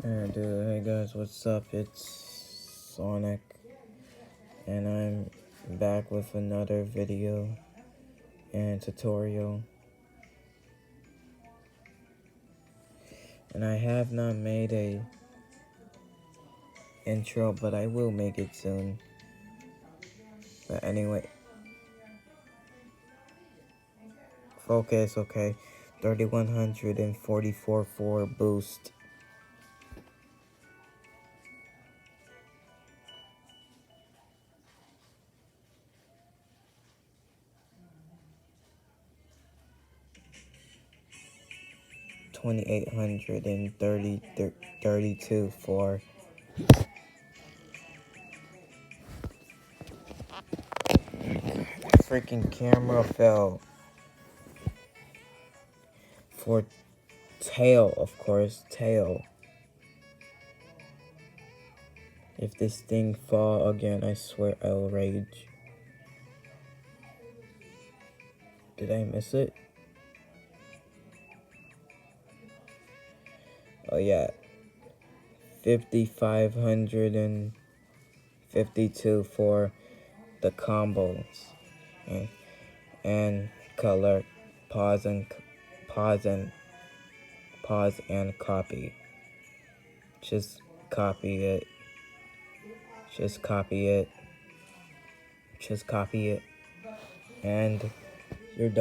Hey guys, what's up? It's Sonic, and I'm back with another video and tutorial. And I have not made a intro, but I will make it soon. But anyway, focus, okay. 3144 for boost. $2,832 for freaking camera fell for tail, of course, tail. If this thing fall again, I swear I'll rage. Did I miss it? Oh yeah, 5,552 for the combos and color pause and copy. Just copy it. Just copy it. And you're done.